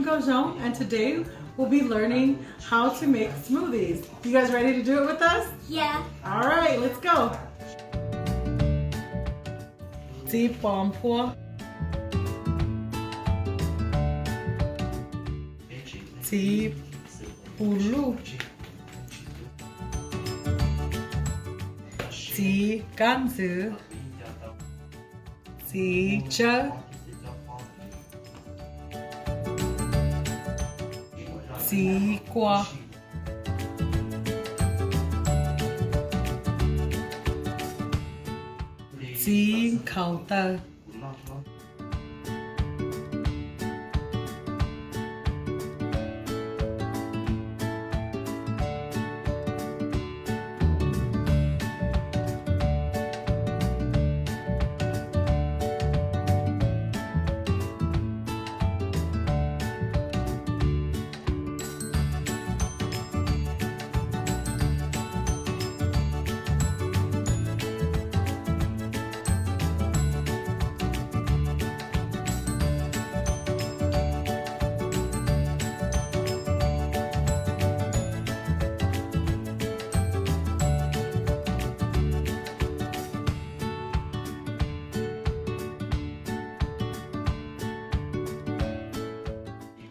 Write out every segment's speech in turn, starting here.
Gojong, and today we'll be learning how to make smoothies. You guys ready to do it with us? Yeah. All right, let's go. Tea palm poor. Tea bulu. Tea ganzu. Tea cha. Tea qua. Tea counter.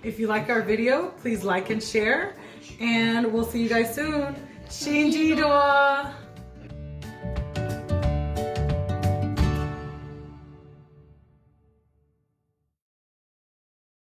If you like our video, please like and share, and we'll see you guys soon. Shinji doa!